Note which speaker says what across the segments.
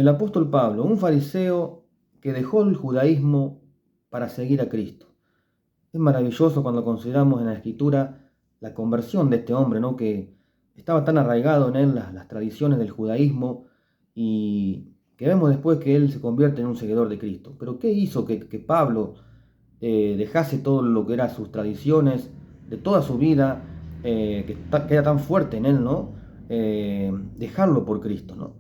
Speaker 1: El apóstol Pablo, un fariseo que dejó el judaísmo para seguir a Cristo. Es maravilloso cuando consideramos en la Escritura la conversión de este hombre, ¿no? Que estaba tan arraigado en él las tradiciones del judaísmo y que vemos después que él se convierte en un seguidor de Cristo. Pero ¿qué hizo que Pablo dejase todo lo que eran sus tradiciones, de toda su vida, que era tan fuerte en él, ¿no? Dejarlo por Cristo, ¿no?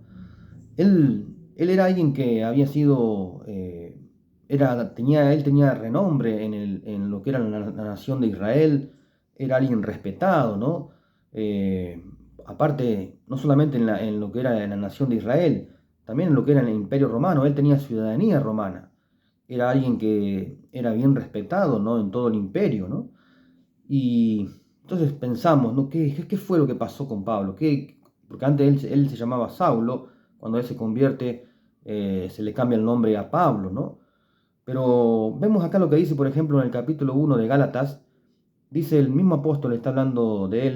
Speaker 1: Él era alguien que había sido, él tenía renombre en lo que era la nación de Israel, era alguien respetado, ¿no? Aparte, no solamente en lo que era la nación de Israel, también en lo que era el Imperio Romano, él tenía ciudadanía romana, era alguien que era bien respetado, ¿no? En todo el imperio, ¿no? Y entonces pensamos, ¿no? ¿Qué fue lo que pasó con Pablo? Porque antes él se llamaba Saulo, cuando él se convierte, se le cambia el nombre a Pablo, ¿no? Pero vemos acá lo que dice, por ejemplo, en el capítulo 1 de Gálatas, dice el mismo apóstol, está hablando de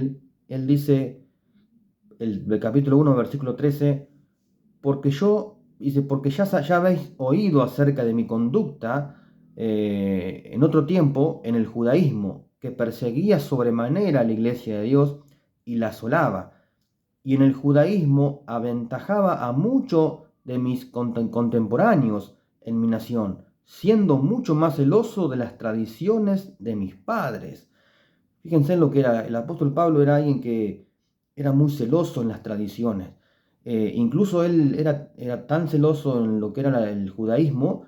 Speaker 1: él dice, el capítulo 1, versículo 13, porque ya habéis oído acerca de mi conducta en otro tiempo en el judaísmo, que perseguía sobremanera a la iglesia de Dios y la asolaba. Y en el judaísmo aventajaba a muchos de mis contemporáneos en mi nación, siendo mucho más celoso de las tradiciones de mis padres. Fíjense en lo que era, el apóstol Pablo era alguien que era muy celoso en las tradiciones. Incluso él era tan celoso en lo que era el judaísmo,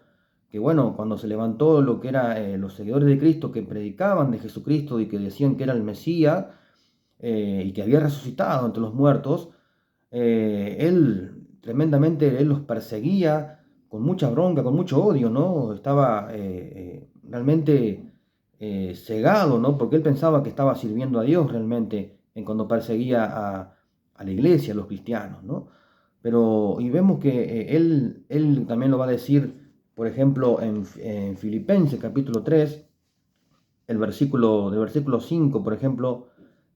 Speaker 1: que bueno, cuando se levantó lo que era los seguidores de Cristo que predicaban de Jesucristo y que decían que era el Mesías y que había resucitado entre los muertos, él tremendamente, él los perseguía con mucha bronca, con mucho odio, ¿no? Estaba realmente cegado, ¿no? Porque él pensaba que estaba sirviendo a Dios realmente en cuando perseguía a la iglesia, a los cristianos, ¿no? Pero, y vemos que él también lo va a decir, por ejemplo, en Filipenses capítulo 3, del versículo 5, por ejemplo,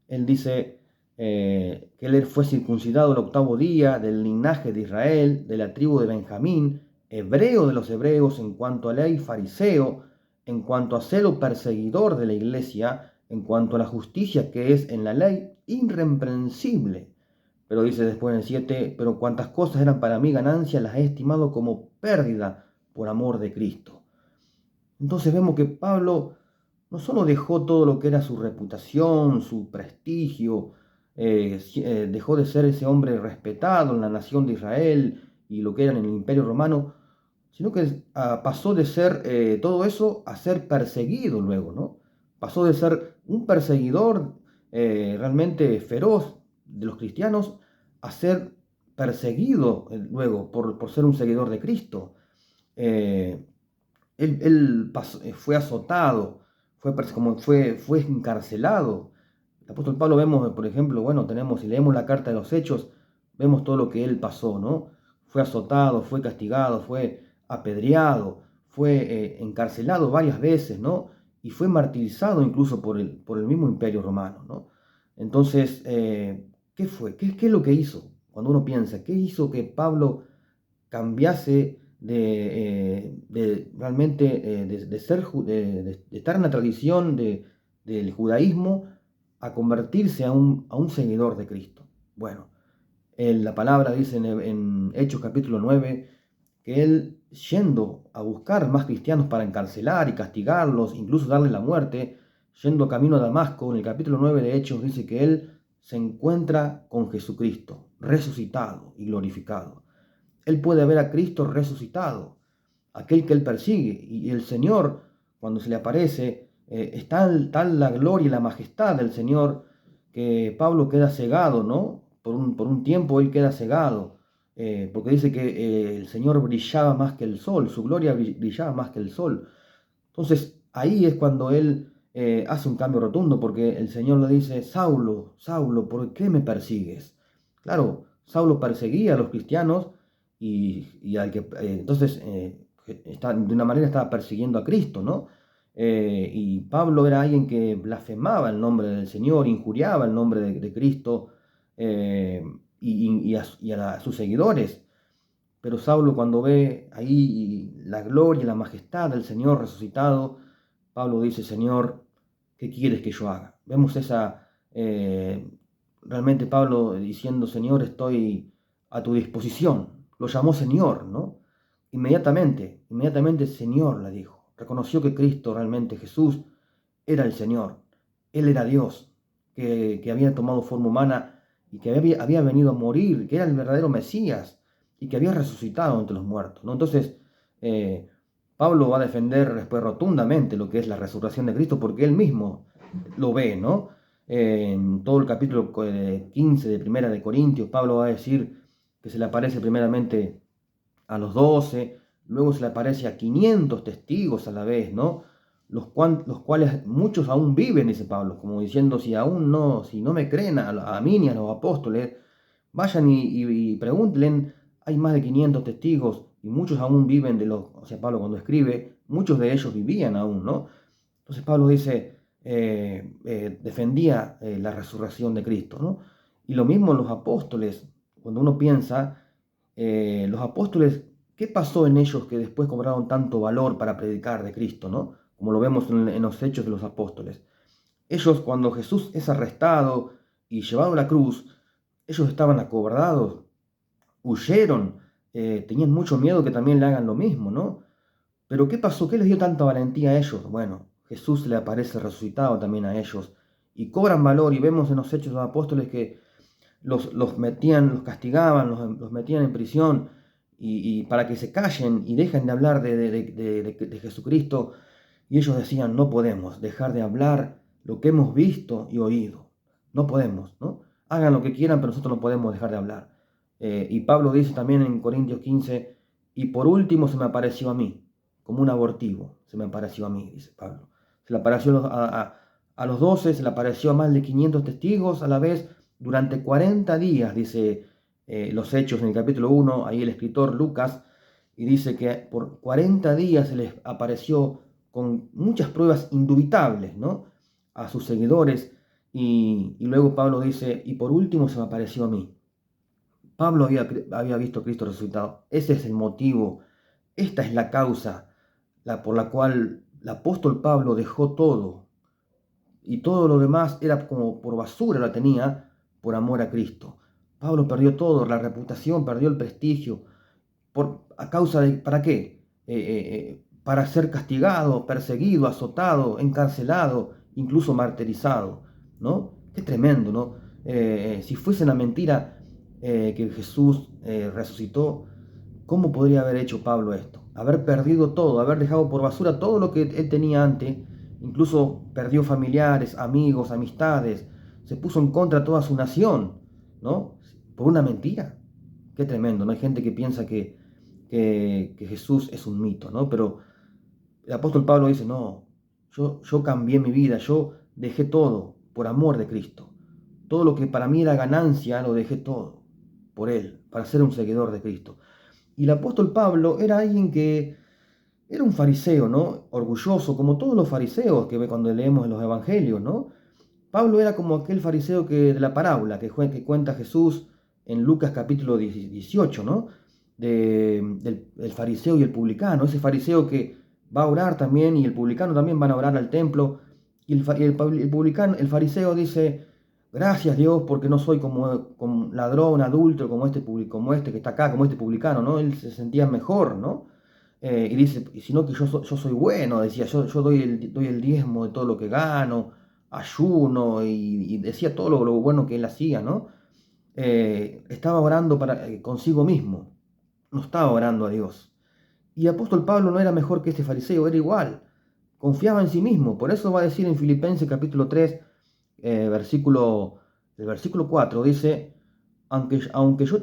Speaker 1: él dice que él fue circuncidado el octavo día del linaje de Israel, de la tribu de Benjamín, hebreo de los hebreos en cuanto a ley, fariseo, en cuanto a celo perseguidor de la iglesia, en cuanto a la justicia que es en la ley, irreprensible. Pero dice después en el 7, pero cuantas cosas eran para mí ganancia, las he estimado como pérdida por amor de Cristo. Entonces vemos que Pablo no solo dejó todo lo que era su reputación, su prestigio, dejó de ser ese hombre respetado en la nación de Israel y lo que era en el Imperio Romano, sino que pasó de ser todo eso a ser perseguido luego, ¿no? Pasó de ser un perseguidor realmente feroz de los cristianos a ser perseguido luego por ser un seguidor de Cristo. Eh, fue azotado, fue encarcelado. El apóstol Pablo vemos, por ejemplo, bueno, si leemos la carta de los Hechos, vemos todo lo que él pasó, ¿no? Fue azotado, fue castigado, fue apedreado, fue encarcelado varias veces, ¿no? Y fue martirizado incluso por el mismo Imperio Romano, ¿no? Entonces, ¿qué fue? ¿Qué es lo que hizo? Cuando uno piensa, ¿qué hizo que Pablo cambiase de realmente de estar en la tradición del judaísmo a convertirse a un seguidor de Cristo? Bueno, la palabra dice en Hechos capítulo 9 que él, yendo a buscar más cristianos para encarcelar y castigarlos, incluso darles la muerte, yendo camino a Damasco, en el capítulo 9 de Hechos dice que él se encuentra con Jesucristo, resucitado y glorificado. Él puede ver a Cristo resucitado, aquel que él persigue. Y el Señor, cuando se le aparece, es tal la gloria y la majestad del Señor que Pablo queda cegado, ¿no? Por un tiempo él queda cegado, porque dice que el Señor brillaba más que el sol, su gloria brillaba más que el sol. Entonces ahí es cuando él hace un cambio rotundo, porque el Señor le dice, Saulo, Saulo, ¿por qué me persigues? Claro, Saulo perseguía a los cristianos y al que entonces de una manera estaba persiguiendo a Cristo, ¿no? Y Pablo era alguien que blasfemaba el nombre del Señor, injuriaba el nombre de Cristo y a sus seguidores. Pero Saulo, cuando ve ahí la gloria y la majestad del Señor resucitado, Pablo dice: Señor, ¿qué quieres que yo haga? Vemos realmente Pablo diciendo: Señor, estoy a tu disposición. Lo llamó Señor, ¿no? Inmediatamente Señor le dijo. Reconoció que Cristo, realmente Jesús, era el Señor. Él era Dios, que había tomado forma humana y que había venido a morir, que era el verdadero Mesías y que había resucitado entre los muertos, ¿no? Entonces, eh, Pablo va a defender después rotundamente lo que es la resurrección de Cristo, porque él mismo lo ve, ¿no? En todo el capítulo 15 de Primera de Corintios, Pablo va a decir que se le aparece primeramente a los 12, luego se le aparece a 500 testigos a la vez, ¿no? Los cuales muchos aún viven, dice Pablo, como diciendo: si no me creen a mí ni a los apóstoles, vayan y pregúntenle. Hay más de 500 testigos y muchos aún viven o sea, Pablo cuando escribe, muchos de ellos vivían aún, ¿no? Entonces Pablo dice, defendía la resurrección de Cristo, ¿no? Y lo mismo los apóstoles, cuando uno piensa, los apóstoles, ¿qué pasó en ellos que después cobraron tanto valor para predicar de Cristo, ¿no? Como lo vemos en los hechos de los apóstoles. Ellos, cuando Jesús es arrestado y llevado a la cruz, ellos estaban acobardados, huyeron, tenían mucho miedo que también le hagan lo mismo, ¿no? Pero ¿qué pasó? ¿Qué les dio tanta valentía a ellos? Bueno, Jesús le aparece resucitado también a ellos y cobran valor, y vemos en los hechos de los apóstoles que los metían, los castigaban, los metían en prisión y para que se callen y dejen de hablar de Jesucristo. Y ellos decían: no podemos dejar de hablar lo que hemos visto y oído. No podemos, ¿no? Hagan lo que quieran, pero nosotros no podemos dejar de hablar. Y Pablo dice también en Corintios 15: y por último se me apareció a mí, como un abortivo, se me apareció a mí, dice Pablo. Se le apareció a los 12, se le apareció a más de 500 testigos a la vez durante 40 días, dice los Hechos en el capítulo 1, ahí el escritor Lucas, y dice que por 40 días se les apareció con muchas pruebas indubitables, ¿no?, a sus seguidores, y luego Pablo dice: y por último se me apareció a mí. Pablo había visto a Cristo resucitado. Ese es el motivo, esta es la causa por la cual el apóstol Pablo dejó todo, y todo lo demás era como por basura, la tenía por amor a Cristo. Pablo perdió todo, la reputación, perdió el prestigio, a causa de, ¿para qué? Para ser castigado, perseguido, azotado, encarcelado, incluso martirizado, ¿no? Qué tremendo, ¿no? Si fuese una mentira que Jesús resucitó, ¿cómo podría haber hecho Pablo esto? Haber perdido todo, haber dejado por basura todo lo que él tenía antes, incluso perdió familiares, amigos, amistades, se puso en contra de toda su nación, ¿no? Por una mentira. Qué tremendo, ¿no? Hay gente que piensa que Jesús es un mito, ¿no? Pero el apóstol Pablo dice: no, yo cambié mi vida, yo dejé todo por amor de Cristo. Todo lo que para mí era ganancia, lo dejé todo por Él, para ser un seguidor de Cristo. Y el apóstol Pablo era alguien que era un fariseo, ¿no? Orgulloso, como todos los fariseos que ve cuando leemos en los evangelios, ¿no? Pablo era como aquel fariseo de la parábola que cuenta Jesús en Lucas capítulo 18, ¿no? Del fariseo y el publicano. Ese fariseo que va a orar también, y el publicano también van a orar al templo. Y el publicano, el fariseo dice: gracias Dios, porque no soy como ladrón, adulto, como este que está acá, como este publicano, ¿no? Él se sentía mejor, ¿no? Y dice: sino que yo soy bueno, decía, yo doy el diezmo de todo lo que gano, ayuno, y decía todo lo bueno que él hacía, ¿no? Estaba orando consigo mismo, no estaba orando a Dios. Y el apóstol Pablo no era mejor que este fariseo, era igual, confiaba en sí mismo. Por eso va a decir en Filipenses capítulo 3, el versículo 4, dice: aunque yo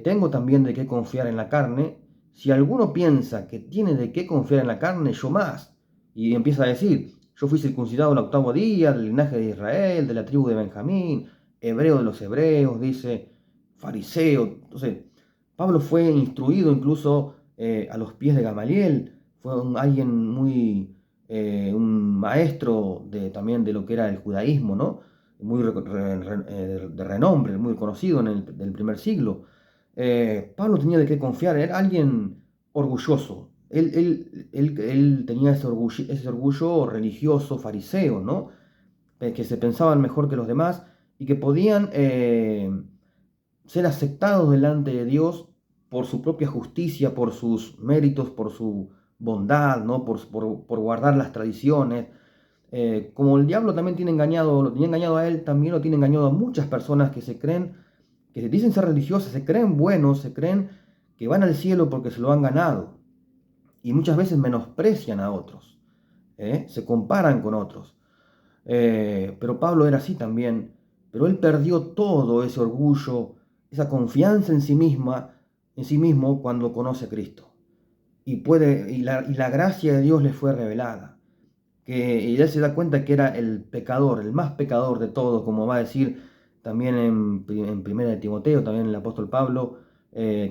Speaker 1: tengo también de qué confiar en la carne, si alguno piensa que tiene de qué confiar en la carne, yo más. Y empieza a decir: yo fui circuncidado el octavo día, del linaje de Israel, de la tribu de Benjamín, hebreo de los hebreos, dice, fariseo. Entonces, Pablo fue instruido incluso a los pies de Gamaliel, fue alguien un maestro también de lo que era el judaísmo, ¿no? Muy de renombre, muy conocido del primer siglo. Pablo tenía de qué confiar, era alguien orgulloso. Él tenía ese orgullo religioso, fariseo, ¿no? Que se pensaban mejor que los demás y que podían ser aceptados delante de Dios por su propia justicia, por sus méritos, por su bondad, ¿no? Por guardar las tradiciones. Como el diablo también tiene engañado, lo tenía engañado a él, también lo tiene engañado a muchas personas que se creen, que se dicen ser religiosas, se creen buenos, se creen que van al cielo porque se lo han ganado. Y muchas veces menosprecian a otros, se comparan con otros. Pero Pablo era así también, pero él perdió todo ese orgullo, esa confianza en sí mismo cuando conoce a Cristo. Y la gracia de Dios le fue revelada. Y él se da cuenta que era el pecador, el más pecador de todos, como va a decir también en 1 de Timoteo, también el apóstol Pablo,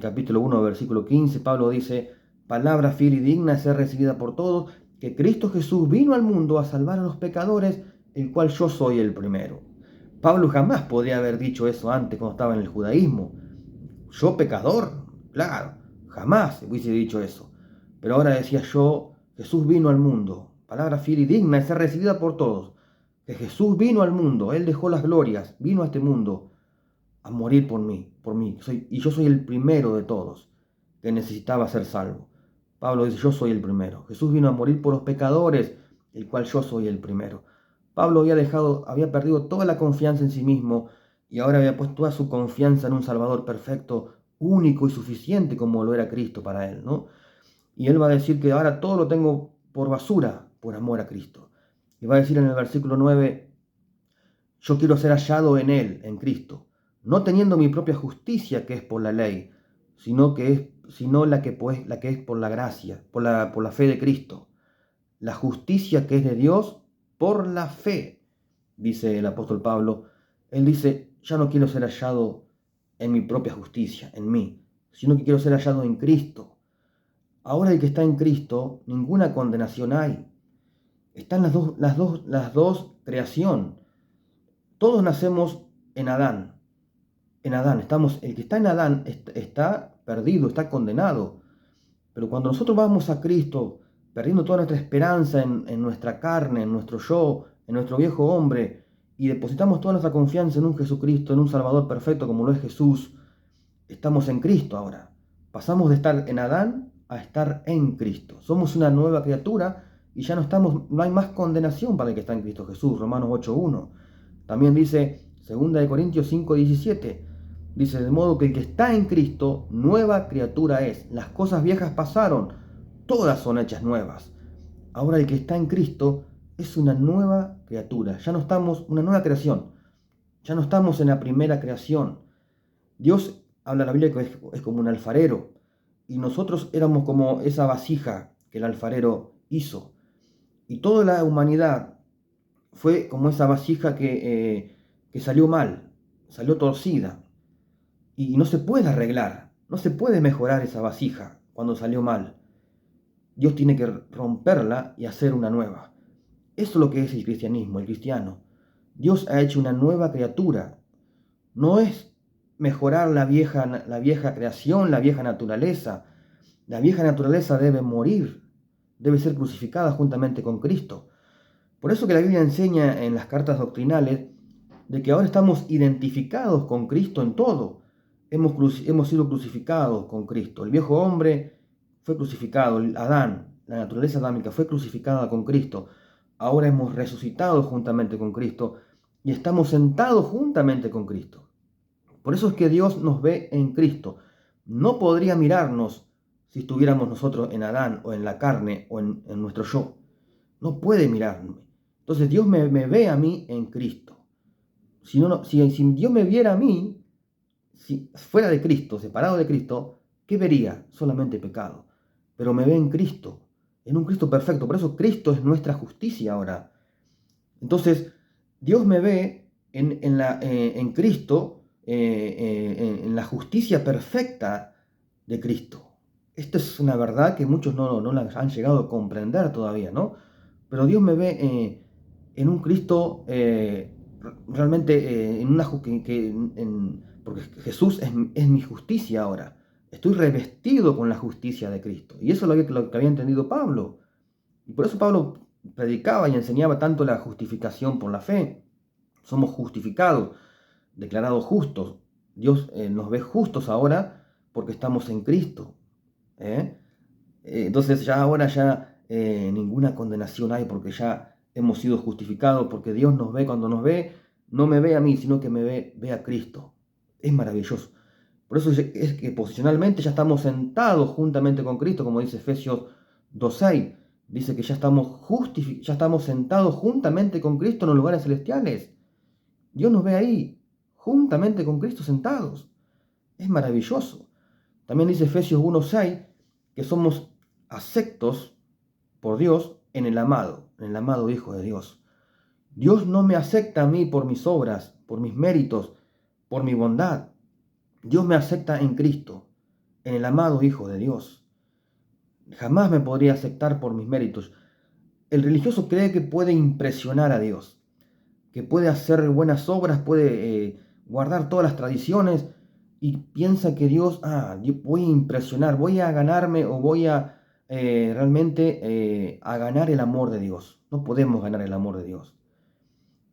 Speaker 1: capítulo 1, versículo 15, Pablo dice: palabra fiel y digna de ser recibida por todos, que Cristo Jesús vino al mundo a salvar a los pecadores, el cual yo soy el primero. Pablo jamás podría haber dicho eso antes cuando estaba en el judaísmo. Yo pecador, claro, jamás hubiese dicho eso. Pero ahora decía yo: Jesús vino al mundo, palabra fiel y digna de ser recibida por todos. Que Jesús vino al mundo, Él dejó las glorias, vino a este mundo a morir por mí. Y yo soy el primero de todos que necesitaba ser salvo. Pablo dice: yo soy el primero. Jesús vino a morir por los pecadores, el cual yo soy el primero. Pablo había perdido toda la confianza en sí mismo y ahora había puesto toda su confianza en un Salvador perfecto, único y suficiente como lo era Cristo para él, ¿no? Y él va a decir que ahora todo lo tengo por basura por amor a Cristo. Y va a decir en el versículo 9: yo quiero ser hallado en Él, en Cristo, no teniendo mi propia justicia que es por la ley, sino la que es por la gracia, por la fe de Cristo. La justicia que es de Dios por la fe, dice el apóstol Pablo. Él dice: ya no quiero ser hallado en mi propia justicia, en mí, sino que quiero ser hallado en Cristo. Ahora el que está en Cristo, ninguna condenación hay. Están las dos creación. Todos nacemos en Adán. En Adán, el que está en Adán está perdido, está condenado. Pero cuando nosotros vamos a Cristo, perdiendo toda nuestra esperanza en nuestra carne, en nuestro yo, en nuestro viejo hombre, y depositamos toda nuestra confianza en un Jesucristo, en un Salvador perfecto como lo es Jesús, estamos en Cristo ahora. Pasamos de estar en Adán a estar en Cristo. Somos una nueva criatura y ya no hay más condenación para el que está en Cristo Jesús. Romanos 8:1. También dice 2 Corintios 5:17. Dice: de modo que el que está en Cristo, nueva criatura es. Las cosas viejas pasaron, todas son hechas nuevas. Ahora el que está en Cristo es una nueva criatura. Ya no estamos, una nueva creación. Ya no estamos en la primera creación. Dios habla en la Biblia que es como un alfarero. Y nosotros éramos como esa vasija que el alfarero hizo. Y toda la humanidad fue como esa vasija que salió mal, salió torcida. Y no se puede arreglar, no se puede mejorar esa vasija cuando salió mal. Dios tiene que romperla y hacer una nueva. Eso es lo que es el cristianismo, el cristiano. Dios ha hecho una nueva criatura. No es mejorar la vieja creación, la vieja naturaleza. La vieja naturaleza debe morir, debe ser crucificada juntamente con Cristo. Por eso que la Biblia enseña en las cartas doctrinales de que ahora estamos identificados con Cristo en todo. Hemos sido crucificados con Cristo. El viejo hombre fue crucificado, Adán, la naturaleza adámica fue crucificada con Cristo. Ahora hemos resucitado juntamente con Cristo y estamos sentados juntamente con Cristo. Por eso es que Dios nos ve en Cristo. No podría mirarnos si estuviéramos nosotros en Adán o en la carne o en nuestro yo. No puede mirarme. Entonces Dios me ve a mí en Cristo. Si Dios me viera a mí, si fuera de Cristo, separado de Cristo, ¿qué vería? Solamente pecado. Pero me ve en Cristo, en un Cristo perfecto. Por eso Cristo es nuestra justicia ahora. Entonces, Dios me ve en Cristo, en la justicia perfecta de Cristo. Esta es una verdad que muchos no la han llegado a comprender todavía, ¿no? Pero Dios me ve en un Cristo realmente porque Jesús es mi justicia ahora. Estoy revestido con la justicia de Cristo. Y eso es lo que había entendido Pablo. Y por eso Pablo predicaba y enseñaba tanto la justificación por la fe. Somos justificados, declarados justos. Dios nos ve justos ahora porque estamos en Cristo. ¿eh? Entonces ya ahora ninguna condenación hay porque ya hemos sido justificados, porque Dios nos ve, cuando nos ve, no me ve a mí, sino que ve a Cristo. Es maravilloso. Por eso es que posicionalmente ya estamos sentados juntamente con Cristo, como dice Efesios 2:6. Dice que ya estamos sentados juntamente con Cristo en los lugares celestiales. Dios nos ve ahí, juntamente con Cristo sentados. Es maravilloso. También dice Efesios 1:6 que somos aceptos por Dios en el amado Hijo de Dios. Dios no me acepta a mí por mis obras, por mis méritos, por mi bondad. Dios me acepta en Cristo, en el amado Hijo de Dios. Jamás me podría aceptar por mis méritos. El religioso cree que puede impresionar a Dios, que puede hacer buenas obras, puede guardar todas las tradiciones y piensa que Dios, yo voy a impresionar, voy a ganarme o voy a realmente a ganar el amor de Dios. No podemos ganar el amor de Dios.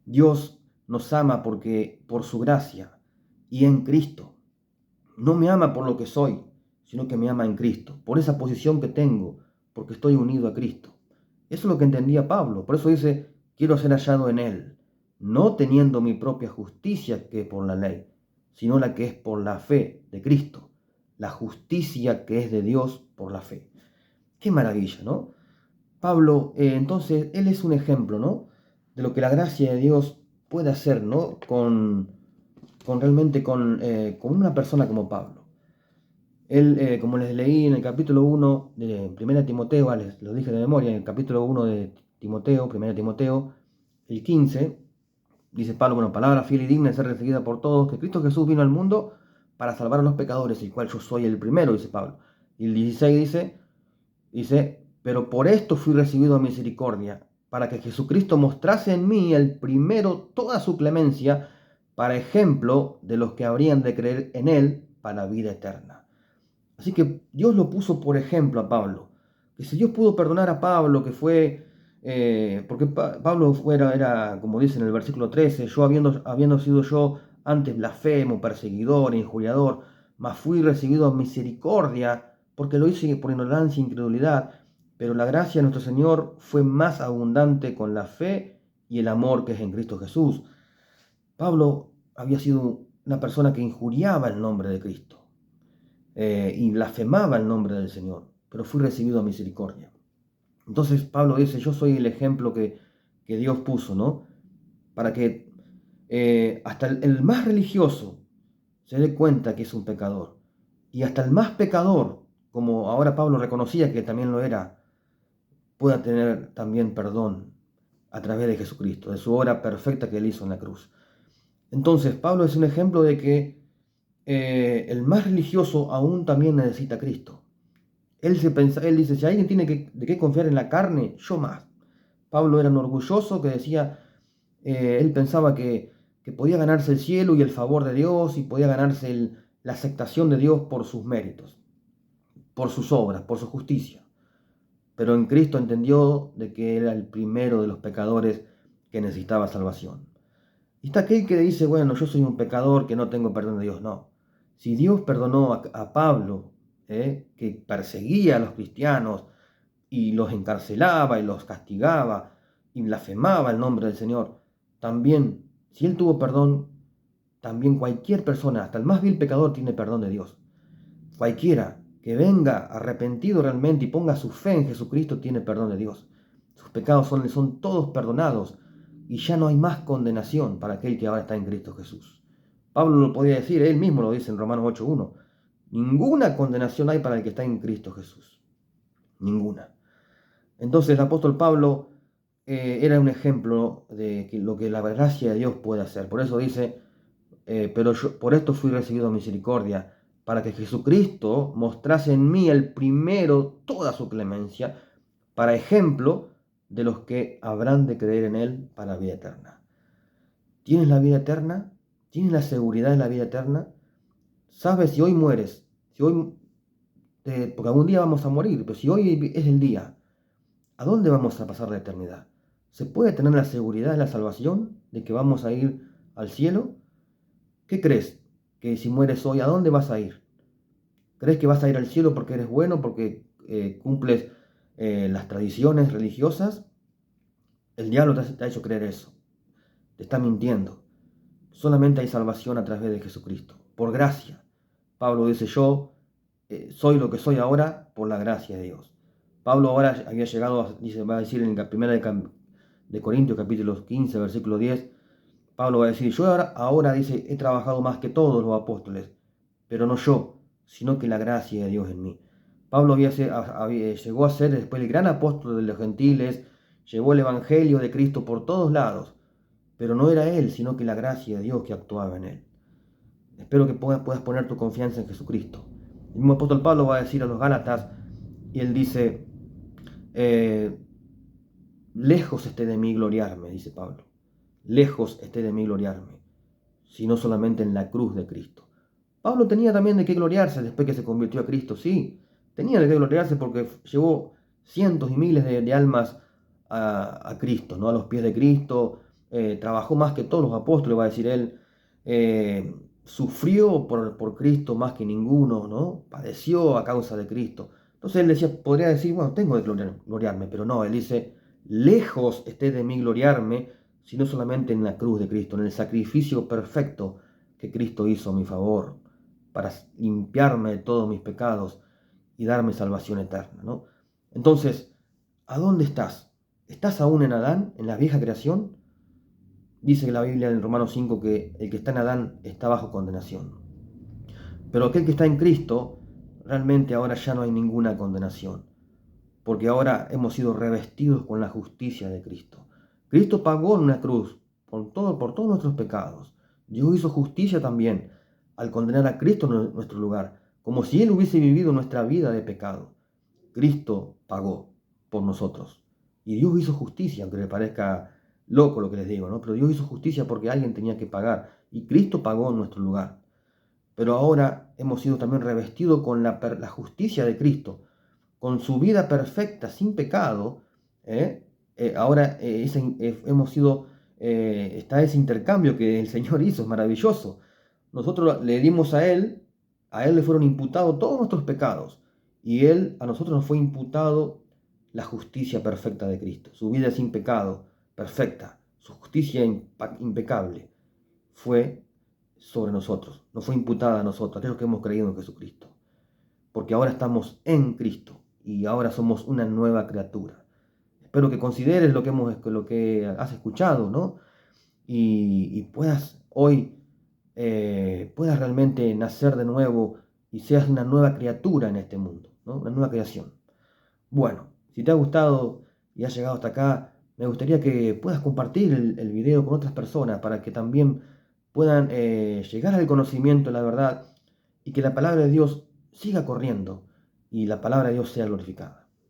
Speaker 1: Dios nos ama por su gracia y en Cristo. No me ama por lo que soy, sino que me ama en Cristo, por esa posición que tengo, porque estoy unido a Cristo. Eso es lo que entendía Pablo. Por eso dice, quiero ser hallado en Él, no teniendo mi propia justicia que es por la ley, sino la que es por la fe de Cristo, la justicia que es de Dios por la fe. Qué maravilla, ¿no? Pablo, entonces, él es un ejemplo, ¿no? De lo que la gracia de Dios puede hacer, ¿no? Con una persona como Pablo. Él, como les leí en el capítulo 1 de 1 Timoteo, les lo dije de memoria, en el capítulo 1 de Timoteo, 1 Timoteo, el 15, dice Pablo, bueno, palabra fiel y digna de ser recibida por todos, que Cristo Jesús vino al mundo para salvar a los pecadores, el cual yo soy el primero, dice Pablo. Y el 16 dice, pero por esto fui recibido a misericordia, para que Jesucristo mostrase en mí el primero toda su clemencia, para ejemplo de los que habrían de creer en él para vida eterna. Así que Dios lo puso por ejemplo a Pablo. Que si Dios pudo perdonar a Pablo, que fue, porque Pablo era, como dice en el versículo 13, yo habiendo sido yo antes blasfemo, perseguidor, injuriador, mas fui recibido a misericordia, porque lo hice por ignorancia e incredulidad, pero la gracia de nuestro Señor fue más abundante con la fe y el amor que es en Cristo Jesús. Pablo había sido una persona que injuriaba el nombre de Cristo y blasfemaba el nombre del Señor, pero fui recibido a misericordia. Entonces Pablo dice, yo soy el ejemplo que Dios puso, ¿no? Para que hasta el más religioso se dé cuenta que es un pecador. Y hasta el más pecador, como ahora Pablo reconocía que también lo era, pueda tener también perdón a través de Jesucristo, de su obra perfecta que él hizo en la cruz. Entonces Pablo es un ejemplo de que el más religioso aún también necesita a Cristo. Él dice, si alguien tiene de qué confiar en la carne, yo más. Pablo era un orgulloso que decía, él pensaba que podía ganarse el cielo y el favor de Dios y podía ganarse la aceptación de Dios por sus méritos, por sus obras, por su justicia. Pero en Cristo entendió de que era el primero de los pecadores que necesitaba salvación. Y está aquel que dice, bueno, yo soy un pecador que no tengo perdón de Dios. No. Si Dios perdonó a Pablo, que perseguía a los cristianos y los encarcelaba y los castigaba y blasfemaba el nombre del Señor, también, si él tuvo perdón, también cualquier persona, hasta el más vil pecador, tiene perdón de Dios. Cualquiera que venga arrepentido realmente y ponga su fe en Jesucristo tiene perdón de Dios. Sus pecados son todos perdonados y ya no hay más condenación para aquel que ahora está en Cristo Jesús. Pablo lo podía decir, él mismo lo dice en Romanos 8:1. Ninguna condenación hay para el que está en Cristo Jesús. Ninguna. Entonces el apóstol Pablo era un ejemplo de lo que la gracia de Dios puede hacer. Por eso dice, pero yo por esto fui recibido misericordia, para que Jesucristo mostrase en mí el primero toda su clemencia, para ejemplo de los que habrán de creer en él para vida eterna. ¿Tienes la vida eterna? ¿Tienes la seguridad de la vida eterna? sabes si hoy mueres, si hoy, porque algún día vamos a morir, pero si hoy es el día, ¿a dónde vamos a pasar la eternidad? ¿Se puede tener la seguridad de la salvación, de que vamos a ir al cielo? ¿Qué crees? Que si mueres hoy, ¿a dónde vas a ir? ¿Crees que vas a ir al cielo porque eres bueno, porque cumples las tradiciones religiosas? El diablo te ha hecho creer eso. Te está mintiendo. Solamente hay salvación a través de Jesucristo, por gracia. Pablo dice, yo soy lo que soy ahora por la gracia de Dios. Pablo ahora había llegado, dice, va a decir en la primera de Corintios, capítulo 15, versículo 10, Pablo va a decir, yo ahora dice, he trabajado más que todos los apóstoles, pero no yo, sino que la gracia de Dios en mí. Pablo llegó a ser después el gran apóstol de los gentiles, llevó el evangelio de Cristo por todos lados, pero no era él, sino que la gracia de Dios que actuaba en él. Espero que puedas poner tu confianza en Jesucristo. El mismo apóstol Pablo va a decir a los Gálatas, y él dice, eh, lejos esté de mí gloriarme, dice Pablo, lejos esté de mí gloriarme, sino solamente en la cruz de Cristo. Pablo tenía también de qué gloriarse después que se convirtió a Cristo, sí, tenía de qué gloriarse porque llevó cientos y miles de almas a Cristo, ¿no? A los pies de Cristo, trabajó más que todos los apóstoles, va a decir él, sufrió por Cristo más que ninguno, ¿no? Padeció a causa de Cristo. Entonces él decía, podría decir, bueno, tengo de gloriarme, pero no, él dice, lejos esté de mí gloriarme, sino solamente en la cruz de Cristo, en el sacrificio perfecto que Cristo hizo a mi favor, para limpiarme de todos mis pecados y darme salvación eterna, ¿no? Entonces, ¿a dónde estás? ¿Estás aún en Adán, en la vieja creación? Dice la Biblia en Romanos 5 que el que está en Adán está bajo condenación. Pero aquel que está en Cristo, realmente ahora ya no hay ninguna condenación, porque ahora hemos sido revestidos con la justicia de Cristo. Cristo pagó en una cruz por todos nuestros pecados. Dios hizo justicia también al condenar a Cristo en nuestro lugar, como si Él hubiese vivido nuestra vida de pecado. Cristo pagó por nosotros. Y Dios hizo justicia, aunque le parezca loco lo que les digo, ¿no? Pero Dios hizo justicia porque alguien tenía que pagar. Y Cristo pagó en nuestro lugar. Pero ahora hemos sido también revestidos con la justicia de Cristo, con su vida perfecta, sin pecado. Ahora hemos sido, está ese intercambio que el Señor hizo, es maravilloso. Nosotros le dimos a Él le fueron imputados todos nuestros pecados, y a nosotros nos fue imputado la justicia perfecta de Cristo. Su vida sin pecado, perfecta, su justicia impecable, fue sobre nosotros, nos fue imputada a nosotros, aquellos que hemos creído en Jesucristo. Porque ahora estamos en Cristo y ahora somos una nueva criatura. Espero que consideres lo que has escuchado, ¿no? Y puedas hoy, puedas realmente nacer de nuevo y seas una nueva criatura en este mundo, ¿no? Una nueva creación. Bueno, si te ha gustado y has llegado hasta acá, me gustaría que puedas compartir el video con otras personas para que también puedan llegar al conocimiento de la verdad y que la palabra de Dios siga corriendo y la palabra de Dios sea glorificada.